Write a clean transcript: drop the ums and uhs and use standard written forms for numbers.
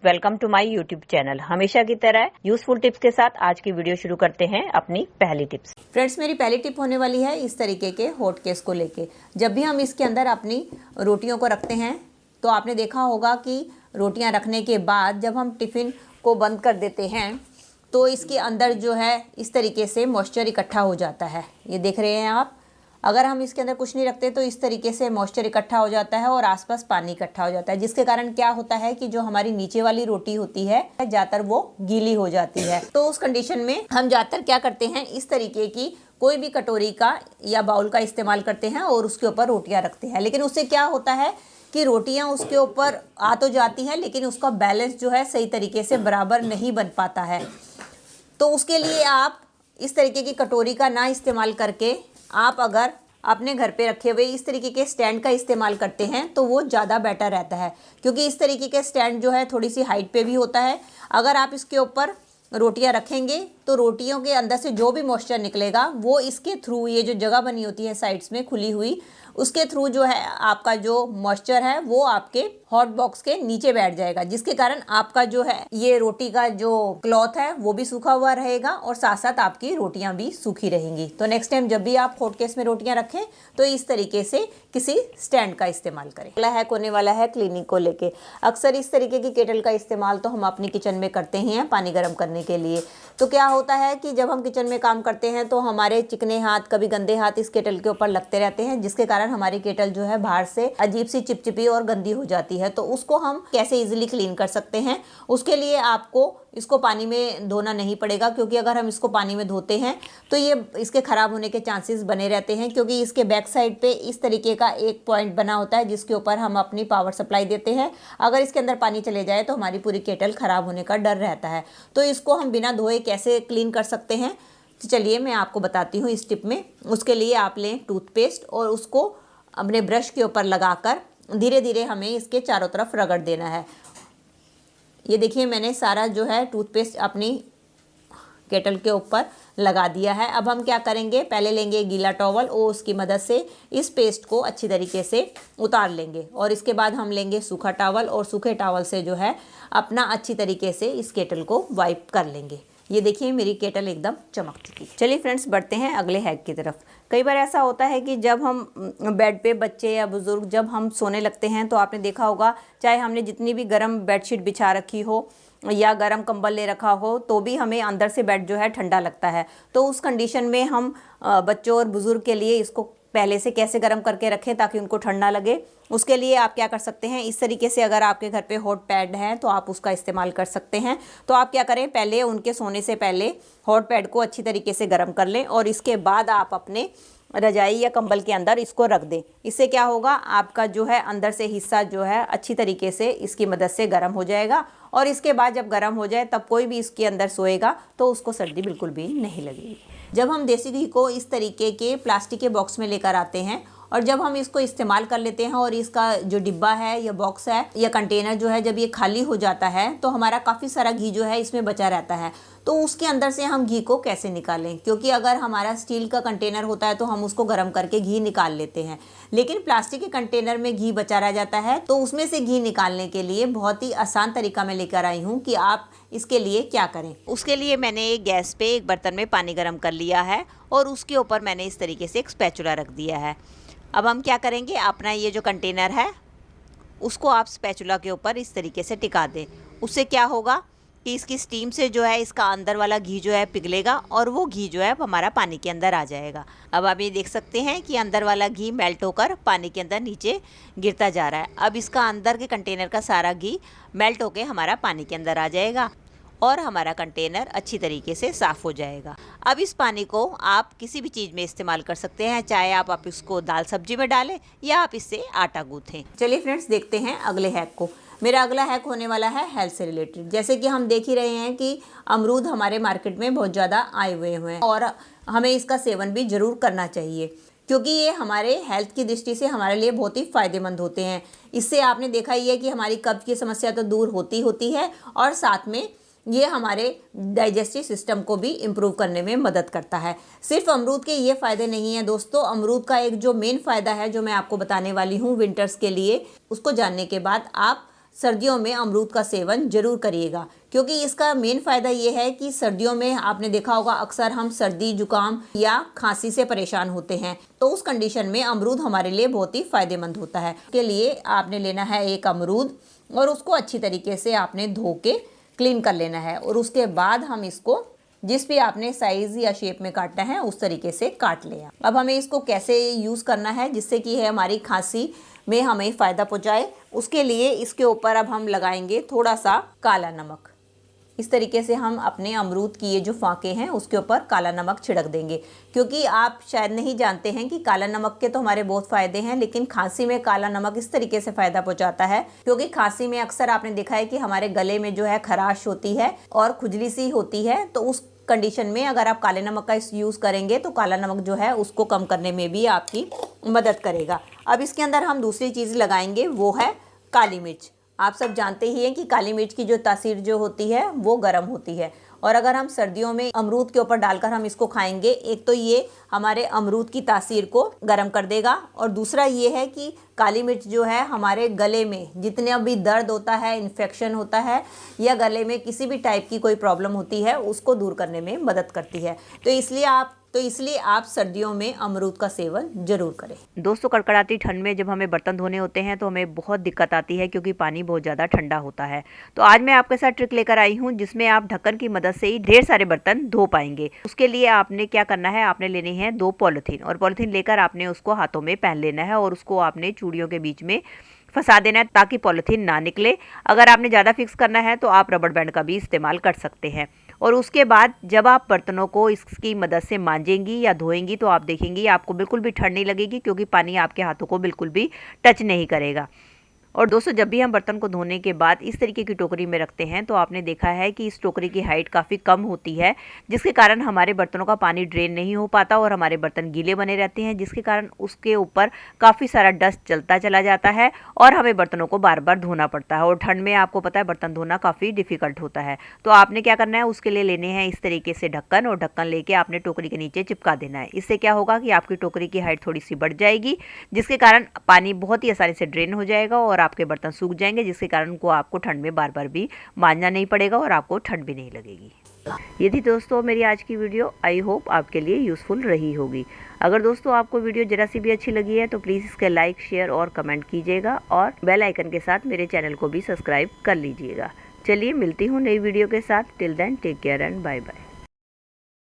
Welcome to my YouTube channel. हमेशा की तरह यूजफुल टिप्स के साथ आज की वीडियो शुरू करते हैं अपनी पहली टिप्स। फ्रेंड्स, मेरी पहली टिप होने वाली है इस तरीके के हॉट केस को लेके। जब भी हम इसके अंदर अपनी रोटियों को रखते हैं तो आपने देखा होगा कि रोटियां रखने के बाद जब हम टिफ़िन को बंद कर देते हैं तो इसके अंदर जो है इस तरीके से मॉइस्चर इकट्ठा हो जाता है। ये देख रहे हैं आप। अगर हम इसके अंदर कुछ नहीं रखते तो इस तरीके से मॉइस्चर इकट्ठा हो जाता है और आसपास पानी इकट्ठा हो जाता है, जिसके कारण क्या होता है कि जो हमारी नीचे वाली रोटी होती है ज़्यादातर वो गीली हो जाती है। तो उस कंडीशन में हम ज़्यादातर क्या करते हैं, इस तरीके की कोई भी कटोरी का या बाउल का इस्तेमाल करते हैं और उसके ऊपर रोटियाँ रखते हैं। लेकिन उससे क्या होता है कि रोटियाँ उसके ऊपर आ तो जाती हैं लेकिन उसका बैलेंस जो है सही तरीके से बराबर नहीं बन पाता है। तो उसके लिए आप इस तरीके की कटोरी का ना इस्तेमाल करके आप अगर अपने घर पे रखे हुए इस तरीके के स्टैंड का इस्तेमाल करते हैं तो वो ज़्यादा बेटर रहता है, क्योंकि इस तरीके के स्टैंड जो है थोड़ी सी हाइट पे भी होता है। अगर आप इसके ऊपर रोटियां रखेंगे तो रोटियों के अंदर से जो भी मॉइस्चर निकलेगा वो इसके थ्रू, ये जो जगह बनी होती है साइड्स में खुली हुई, उसके थ्रू जो है आपका जो मॉइस्चर है वो आपके हॉट बॉक्स के नीचे बैठ जाएगा, जिसके कारण आपका जो है ये रोटी का जो क्लॉथ है वो भी सूखा हुआ रहेगा और साथ साथ आपकी रोटियां भी सूखी रहेंगी। तो नेक्स्ट टाइम जब भी आप हॉट केस में रोटियां रखें तो इस तरीके से किसी स्टैंड का इस्तेमाल करें। अगला हैक होने वाला है क्लीनिंग को लेके। अक्सर इस तरीके की केटल का इस्तेमाल तो हम अपनी किचन में करते ही हैं पानी गर्म करने के लिए। तो क्या होता है कि जब हम किचन में काम करते हैं तो हमारे चिकने हाथ, कभी गंदे हाथ इस केटल के ऊपर लगते रहते हैं, जिसके कारण हमारी केटल जो है बाहर से अजीब सी चिपचिपी और गंदी हो जाती है। तो उसको हम कैसे इजीली क्लीन कर सकते हैं, उसके लिए आपको इसको पानी में धोना नहीं पड़ेगा, क्योंकि अगर हम इसको पानी में धोते हैं तो ये इसके ख़राब होने के चांसेस बने रहते हैं, क्योंकि इसके बैक साइड पे इस तरीके का एक पॉइंट बना होता है जिसके ऊपर हम अपनी पावर सप्लाई देते हैं। अगर इसके अंदर पानी चले जाए तो हमारी पूरी केटल ख़राब होने का डर रहता है। तो इसको हम बिना धोए कैसे क्लीन कर सकते हैं, तो चलिए मैं आपको बताती हूँ इस टिप में। उसके लिए आप लें टूथपेस्ट और उसको अपने ब्रश के ऊपर लगाकर धीरे धीरे हमें इसके चारों तरफ रगड़ देना है। ये देखिए मैंने सारा जो है टूथपेस्ट अपनी केटल के ऊपर लगा दिया है। अब हम क्या करेंगे, पहले लेंगे गीला टॉवल और उसकी मदद से इस पेस्ट को अच्छी तरीके से उतार लेंगे और इसके बाद हम लेंगे सूखा टॉवल और सूखे टॉवल से जो है अपना अच्छी तरीके से इस केटल को वाइप कर लेंगे। ये देखिए मेरी केटल एकदम चमक चुकी। चलिए फ्रेंड्स, बढ़ते हैं अगले हैक की तरफ। कई बार ऐसा होता है कि जब हम बेड पे, बच्चे या बुज़ुर्ग जब हम सोने लगते हैं तो आपने देखा होगा, चाहे हमने जितनी भी गर्म बेडशीट बिछा रखी हो या गर्म कंबल ले रखा हो तो भी हमें अंदर से बेड जो है ठंडा लगता है। तो उस कंडीशन में हम बच्चों और बुज़ुर्ग के लिए इसको पहले से कैसे गर्म करके रखें ताकि उनको ठंडा लगे, उसके लिए आप क्या कर सकते हैं, इस तरीके से अगर आपके घर पे हॉट पैड है तो आप उसका इस्तेमाल कर सकते हैं। तो आप क्या करें, पहले उनके सोने से पहले हॉट पैड को अच्छी तरीके से गर्म कर लें और इसके बाद आप अपने रजाई या कंबल के अंदर इसको रख दें। इससे क्या होगा, आपका जो है अंदर से हिस्सा जो है अच्छी तरीके से इसकी मदद से गर्म हो जाएगा और इसके बाद जब गर्म हो जाए तब कोई भी इसके अंदर सोएगा तो उसको सर्दी बिल्कुल भी नहीं लगेगी। जब हम देसी घी को इस तरीके के प्लास्टिक के बॉक्स में लेकर आते हैं और जब हम इसको इस्तेमाल कर लेते हैं और इसका जो डिब्बा है या बॉक्स है या कंटेनर जो है जब ये खाली हो जाता है तो हमारा काफ़ी सारा घी जो है इसमें बचा रहता है। तो उसके अंदर से हम घी को कैसे निकालें, क्योंकि अगर हमारा स्टील का कंटेनर होता है तो हम उसको गर्म करके घी निकाल लेते हैं, लेकिन प्लास्टिक के कंटेनर में घी बचा रह जाता है। तो उसमें से घी निकालने के लिए बहुत ही आसान तरीका मैं लेकर आई हूँ कि आप इसके लिए क्या करें। उसके लिए मैंने एक गैस पे एक बर्तन में पानी गर्म कर लिया है और उसके ऊपर मैंने इस तरीके से एक स्पैचुला रख दिया है। अब हम क्या करेंगे, अपना ये जो कंटेनर है उसको आप स्पैचुला के ऊपर इस तरीके से टिका दें। उससे क्या होगा कि इसकी स्टीम से जो है इसका अंदर वाला घी जो है पिघलेगा और वो घी जो है हमारा पानी के अंदर आ जाएगा। अब आप ये देख सकते हैं कि अंदर वाला घी मेल्ट होकर पानी के अंदर नीचे गिरता जा रहा है। अब इसका अंदर के कंटेनर का सारा घी मेल्ट होकर हमारा पानी के अंदर आ जाएगा और हमारा कंटेनर अच्छी तरीके से साफ़ हो जाएगा। अब इस पानी को आप किसी भी चीज़ में इस्तेमाल कर सकते हैं, चाहे आप इसको दाल सब्जी में डालें या आप इससे आटा गूँथें। चलिए फ्रेंड्स, देखते हैं अगले हैक को। मेरा अगला हैक होने वाला है हेल्थ से रिलेटेड। जैसे कि हम देख ही रहे हैं कि अमरूद हमारे मार्केट में बहुत ज़्यादा आए हुए हैं और हमें इसका सेवन भी ज़रूर करना चाहिए, क्योंकि ये हमारे हेल्थ की दृष्टि से हमारे लिए बहुत ही फ़ायदेमंद होते हैं। इससे आपने देखा ही है कि हमारी कब्ज़ की समस्या तो दूर होती है और साथ में ये हमारे डाइजेस्टिव सिस्टम को भी इम्प्रूव करने में मदद करता है। सिर्फ अमरूद के ये फ़ायदे नहीं हैं दोस्तों, अमरूद का एक जो मेन फ़ायदा है जो मैं आपको बताने वाली हूँ विंटर्स के लिए, उसको जानने के बाद आप सर्दियों में अमरूद का सेवन जरूर करिएगा, क्योंकि इसका मेन फ़ायदा ये है कि सर्दियों में आपने देखा होगा अक्सर हम सर्दी जुकाम या खांसी से परेशान होते हैं, तो उस कंडीशन में अमरूद हमारे लिए बहुत ही फ़ायदेमंद होता है। इसके लिए आपने लेना है एक अमरूद और उसको अच्छी तरीके से आपने धो के क्लीन कर लेना है, और उसके बाद हम इसको जिस भी आपने साइज़ या शेप में काटना है उस तरीके से काट लिया। अब हमें इसको कैसे यूज़ करना है जिससे कि है हमारी खांसी में हमें फ़ायदा पहुँचाए, उसके लिए इसके ऊपर अब हम लगाएंगे थोड़ा सा काला नमक। इस तरीके से हम अपने अमरूद की ये जो फांके हैं उसके ऊपर काला नमक छिड़क देंगे, क्योंकि आप शायद नहीं जानते हैं कि काला नमक के तो हमारे बहुत फ़ायदे हैं, लेकिन खांसी में काला नमक इस तरीके से फ़ायदा पहुंचाता है, क्योंकि खांसी में अक्सर आपने देखा है कि हमारे गले में जो है खराश होती है और खुजली सी होती है, तो उस कंडीशन में अगर आप काले नमक का यूज़ करेंगे तो काला नमक जो है उसको कम करने में भी आपकी मदद करेगा। अब इसके अंदर हम दूसरी चीज़ लगाएंगे, वो है काली मिर्च। आप सब जानते ही हैं कि काली मिर्च की जो तासीर जो होती है वो गर्म होती है, और अगर हम सर्दियों में अमरूद के ऊपर डालकर हम इसको खाएंगे, एक तो ये हमारे अमरूद की तासीर को गर्म कर देगा, और दूसरा ये है कि काली मिर्च जो है हमारे गले में जितने भी दर्द होता है, इन्फेक्शन होता है या गले में किसी भी टाइप की कोई प्रॉब्लम होती है उसको दूर करने में मदद करती है। तो इसलिए आप सर्दियों में अमरूद का सेवन जरूर करें। दोस्तों, कड़कड़ाती ठंड में जब हमें बर्तन धोने होते हैं तो हमें बहुत दिक्कत आती है, क्योंकि पानी बहुत ज़्यादा ठंडा होता है। तो आज मैं आपके साथ ट्रिक लेकर आई हूँ जिसमें आप ढक्कन की मदद से ही ढेर सारे बर्तन धो पाएंगे। उसके लिए आपने क्या करना है, आपने लेनी है 2 पॉलीथीन, और पॉलीथीन लेकर आपने उसको हाथों में पहन लेना है और उसको आपने चूड़ियों के बीच में फंसा देना है ताकि पॉलीथीन ना निकले। अगर आपने ज़्यादा फिक्स करना है तो आप रबड़ बैंड का भी इस्तेमाल कर सकते हैं। और उसके बाद जब आप बर्तनों को इसकी मदद से मांजेंगी या धोएंगी तो आप देखेंगी आपको बिल्कुल भी ठंड नहीं लगेगी, क्योंकि पानी आपके हाथों को बिल्कुल भी टच नहीं करेगा। और दोस्तों, जब भी हम बर्तन को धोने के बाद इस तरीके की टोकरी में रखते हैं तो आपने देखा है कि इस टोकरी की हाइट काफ़ी कम होती है, जिसके कारण हमारे बर्तनों का पानी ड्रेन नहीं हो पाता और हमारे बर्तन गीले बने रहते हैं, जिसके कारण उसके ऊपर काफ़ी सारा डस्ट चलता चला जाता है और हमें बर्तनों को बार बार धोना पड़ता है। और ठंड में आपको पता है बर्तन धोना काफ़ी डिफ़िकल्ट होता है। तो आपने क्या करना है, उसके लिए लेने हैं इस तरीके से ढक्कन, और ढक्कन लेके आपने टोकरी के नीचे चिपका देना है। इससे क्या होगा कि आपकी टोकरी की हाइट थोड़ी सी बढ़ जाएगी, जिसके कारण पानी बहुत ही आसानी से ड्रेन हो जाएगा और आपके बर्तन सूख जाएंगे, जिसके कारण उनको आपको ठंड में बार बार भी मांजना नहीं पड़ेगा और आपको ठंड भी नहीं लगेगी। ये थी दोस्तों मेरी आज की वीडियो। आई होप आपके लिए यूज़फुल रही होगी। अगर दोस्तों आपको वीडियो जरा सी भी अच्छी लगी है तो प्लीज़ इसके लाइक, शेयर और कमेंट कीजिएगा, और बेल आइकन के साथ मेरे चैनल को भी सब्सक्राइब कर लीजिएगा। चलिए मिलती हूँ नई वीडियो के साथ। Till then take care and bye bye.